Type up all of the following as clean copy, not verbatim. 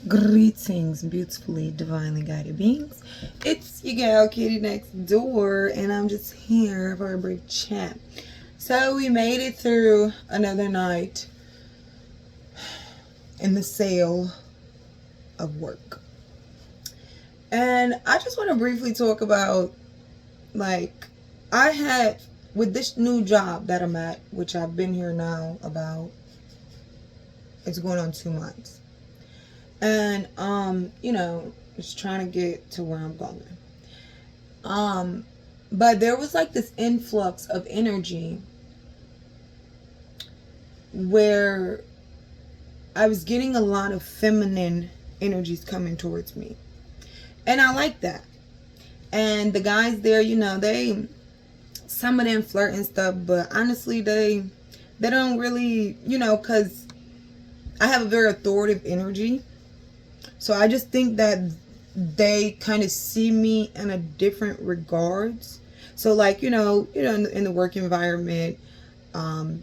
Greetings, beautifully, divinely guided beings. It's your gal, Kitty Next Door, and I'm just here for a brief chat. So we made it through another night in the sale of work. And I just want to briefly talk about, I had, with this new job that I'm at, which I've been here now about, it's going on 2 months. And, just trying to get to where I'm going. But there was like this influx of energy where I was getting a lot of feminine energies coming towards me. And I like that. And the guys there, some of them flirt and stuff, but honestly, they don't really, because I have a very authoritative energy. So I just think that they kind of see me in a different regards. So like, in the work environment,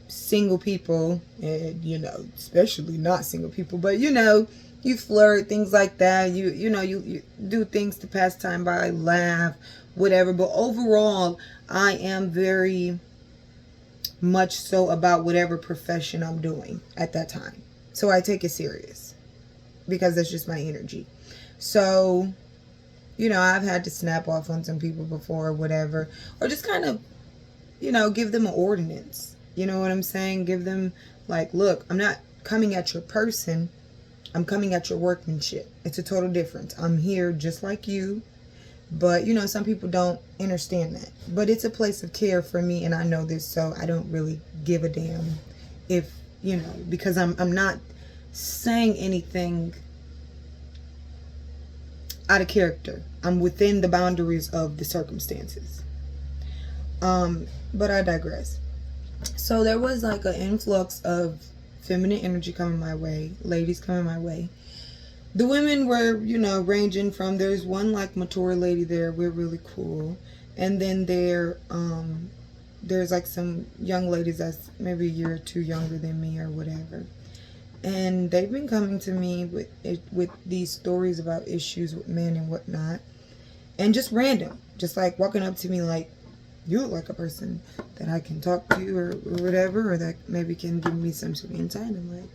single people, and, especially not single people, but, you flirt, things like that. You do things to pass time by, laugh, whatever. But overall, I am very much so about whatever profession I'm doing at that time. So I take it serious because that's just my energy. So, I've had to snap off on some people before or whatever, or just kind of, give them an ordinance. You know what I'm saying? Give them like, look, I'm not coming at your person. I'm coming at your workmanship. It's a total difference. I'm here just like you. But, some people don't understand that. But it's a place of care for me, and I know this, so I don't really give a damn if, because I'm not saying anything out of character. I'm within the boundaries of the circumstances. But I digress. So there was like an influx of feminine energy coming my way, ladies coming my way. The women were, ranging from, there's one like mature lady there, we're really cool. And then there's like some young ladies that's maybe a year or two younger than me or whatever. And they've been coming to me with these stories about issues with men and whatnot. And just random. Just like walking up to me like, you look like a person that I can talk to or whatever. Or that maybe can give me some sort of insight. I'm like,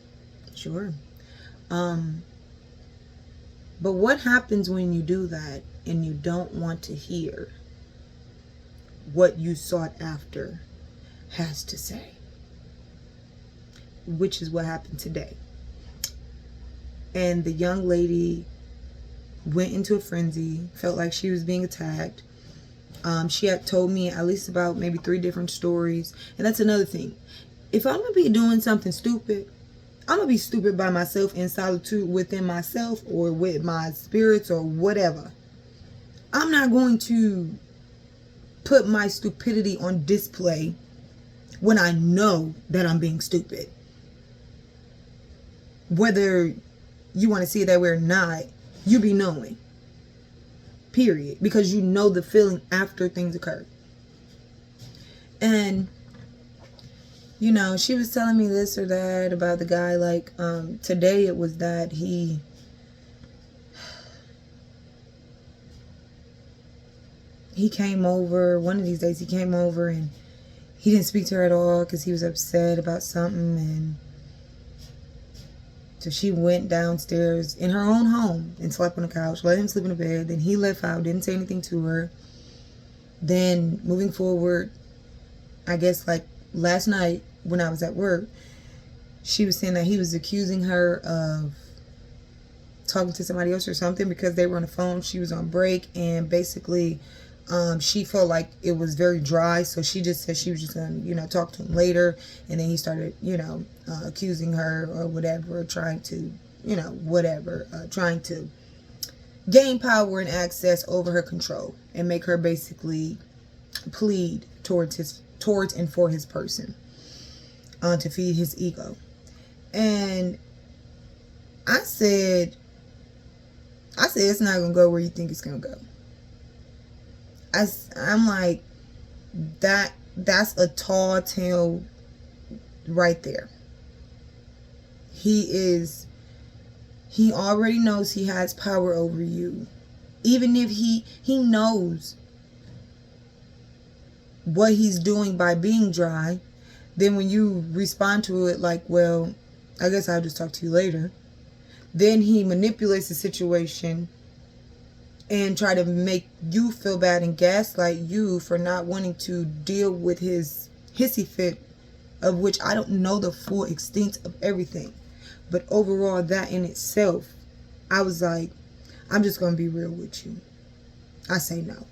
sure. But what happens when you do that and you don't want to hear what you sought after has to say? Which is what happened today. And the young lady went into a frenzy, felt like she was being attacked. She had told me at least about maybe 3 different stories. And that's another thing. If I'm going to be doing something stupid, I'm going to be stupid by myself in solitude within myself or with my spirits or whatever. I'm not going to put my stupidity on display when I know that I'm being stupid. Whether you want to see it that way or not, you be knowing. Period. Because you know the feeling after things occur. And, she was telling me this or that about the guy. Like, today it was that he came over. One of these days he came over and he didn't speak to her at all because he was upset about something. And so she went downstairs in her own home and slept on the couch, let him sleep in the bed. Then he left out, didn't say anything to her. Then moving forward, I guess like last night when I was at work, she was saying that he was accusing her of talking to somebody else or something because they were on the phone. She was on break, and basically she felt like it was very dry, so she just said she was just going to, talk to him later. And then he started, accusing her or whatever, trying to, trying to gain power and access over her control and make her basically plead towards and for his person, to feed his ego. And I said it's not going to go where you think it's going to go. I'm like, that's a tall tale right there. He is He already knows he has power over you. Even if he knows what he's doing by being dry, then when you respond to it like, well, I guess I'll just talk to you later, then he manipulates the situation and try to make you feel bad and gaslight you for not wanting to deal with his hissy fit, of which I don't know the full extent of everything. But overall, that in itself, I was like, I'm just going to be real with you. I say no.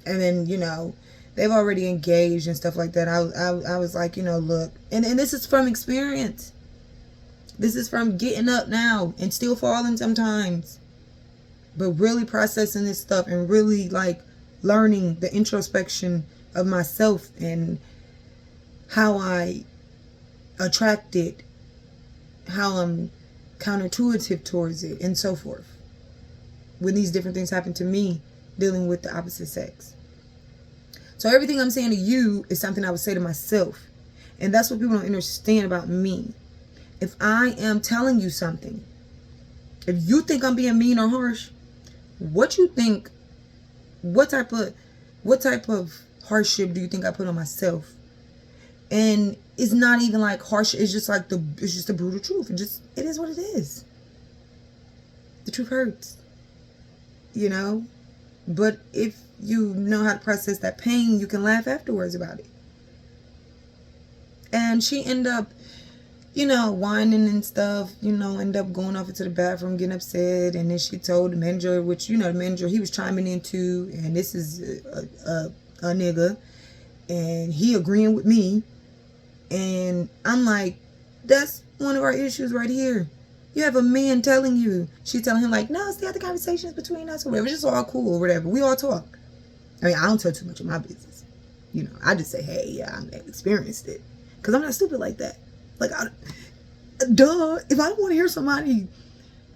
And then, you know, they've already engaged and stuff like that. I was like, you know, look, and this is from experience. This is from getting up now and still falling sometimes. But really processing this stuff and really like learning the introspection of myself and how I attract it, how I'm counterintuitive towards it, and so forth. When these different things happen to me, dealing with the opposite sex. So everything I'm saying to you is something I would say to myself. And that's what people don't understand about me. If I am telling you something, if you think I'm being mean or harsh, what you think, what type of hardship do you think I put on myself? And it's not even like harsh, it's just like it's just the brutal truth. It is what it is. The truth hurts. You know? But if you know how to process that pain, you can laugh afterwards about it. And she ended up, you know, whining and stuff, you know, end up going off into the bathroom, getting upset. And then she told the manager, which, you know, the manager he was chiming into, and this is a nigga, and he agreeing with me. And I'm like, that's one of our issues right here. You have a man telling you. She's telling him like, no, stay the conversations between us or whatever. It's just all cool or whatever. We all talk. I mean, I don't tell too much of my business. You know, I just say, hey, yeah, I experienced it. Because I'm not stupid like that. Like, duh. If I don't want to hear somebody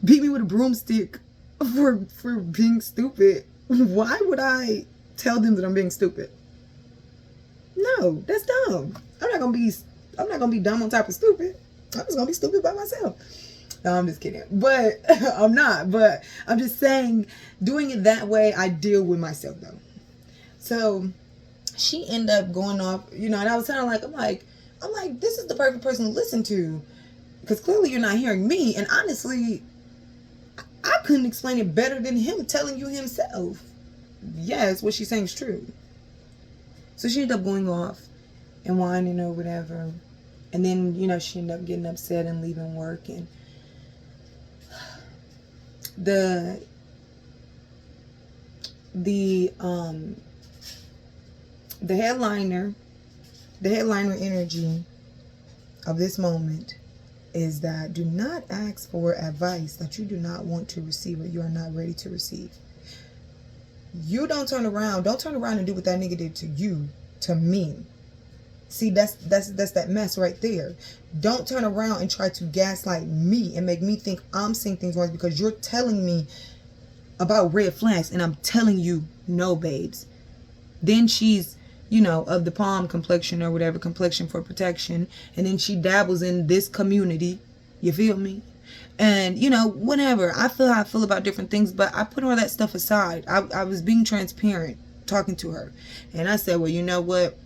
beat me with a broomstick for being stupid, why would I tell them that I'm being stupid? No, that's dumb. I'm not gonna be dumb on top of stupid. I'm just gonna be stupid by myself. No, I'm just kidding. But I'm not. But I'm just saying, doing it that way, I deal with myself though. So she ended up going off, you know, and I was kind of like, I'm like, this is the perfect person to listen to, because clearly you're not hearing me. And honestly, I couldn't explain it better than him telling you himself. Yes, what she's saying is true. So she ended up going off and whining or whatever. And then, you know, she ended up getting upset and leaving work. And the headliner energy of this moment is that do not ask for advice that you do not want to receive or you are not ready to receive. You don't turn around and do what that nigga did to you, to me. See, that's that mess right there. Don't turn around and try to gaslight me and make me think I'm seeing things wrong because you're telling me about red flags and I'm telling you no, babes. Then she's, you know, of the palm complexion or whatever, complexion for protection, and then she dabbles in this community. You feel me? And, you know, whatever. I feel how I feel about different things, but I put all that stuff aside. I was being transparent, talking to her. And I said, well, you know what?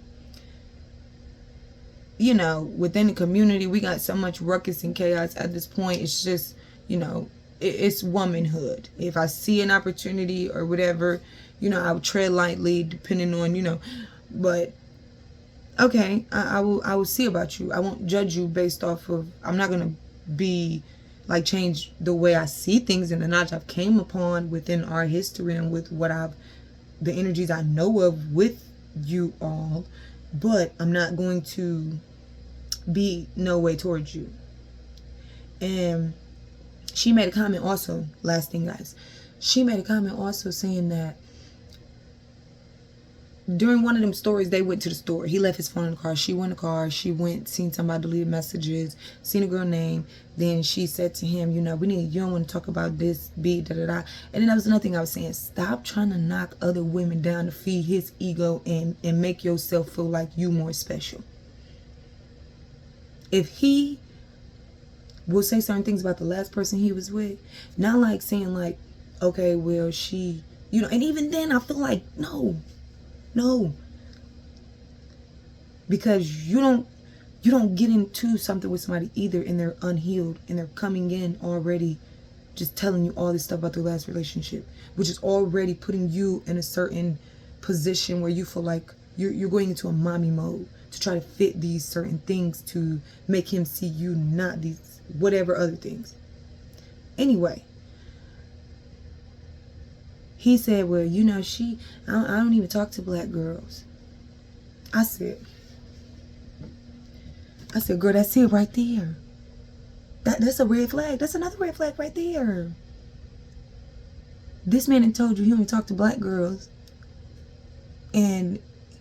You know, within the community, we got so much ruckus and chaos at this point. It's just, you know, it's womanhood. If I see an opportunity or whatever, you know, I would tread lightly depending on, you know, but okay, I will see about you. I won't judge you based off of, I'm not going to be like change the way I see things and the knowledge I've came upon within our history and with the energies I know of with you all, but I'm not going to be no way towards you. And she made a comment also, last thing guys, she made a comment also saying that during one of them stories, they went to the store. He left his phone in the car. She went in the car. She went, seen somebody deleted messages, seen a girl name. Then she said to him, you know, you don't want to talk about this, da-da-da. And then that was another thing I was saying. Stop trying to knock other women down to feed his ego and make yourself feel like you more special. If he will say certain things about the last person he was with. Not like saying like, okay, well, she, you know, and even then I feel like, no. Because you don't get into something with somebody either and they're unhealed and they're coming in already just telling you all this stuff about their last relationship, which is already putting you in a certain position where you feel like you're going into a mommy mode to try to fit these certain things to make him see you not these whatever other things. Anyway, he said, well, you know, I don't even talk to black girls. I said, girl, that's it right there. That's a red flag. That's another red flag right there. This man had told you he only talked to black girls, and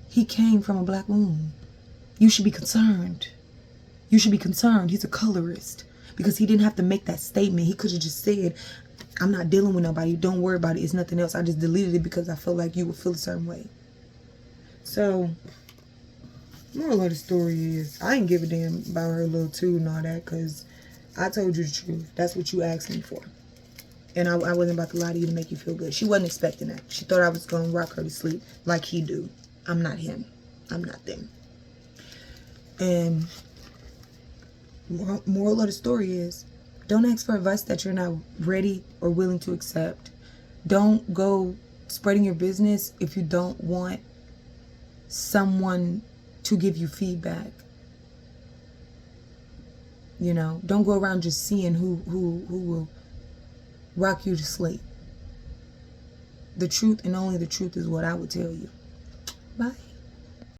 he came from a black womb. You should be concerned. You should be concerned. He's a colorist, because he didn't have to make that statement. He could have just said, I'm not dealing with nobody. Don't worry about it. It's nothing else. I just deleted it because I felt like you would feel a certain way. So, moral of the story is, I ain't give a damn about her little toot and all that, because I told you the truth. That's what you asked me for. And I wasn't about to lie to you to make you feel good. She wasn't expecting that. She thought I was going to rock her to sleep like he do. I'm not him. I'm not them. And moral of the story is, don't ask for advice that you're not ready or willing to accept. Don't go spreading your business if you don't want someone to give you feedback. You know, don't go around just seeing who will rock you to sleep. The truth and only the truth is what I would tell you. Bye.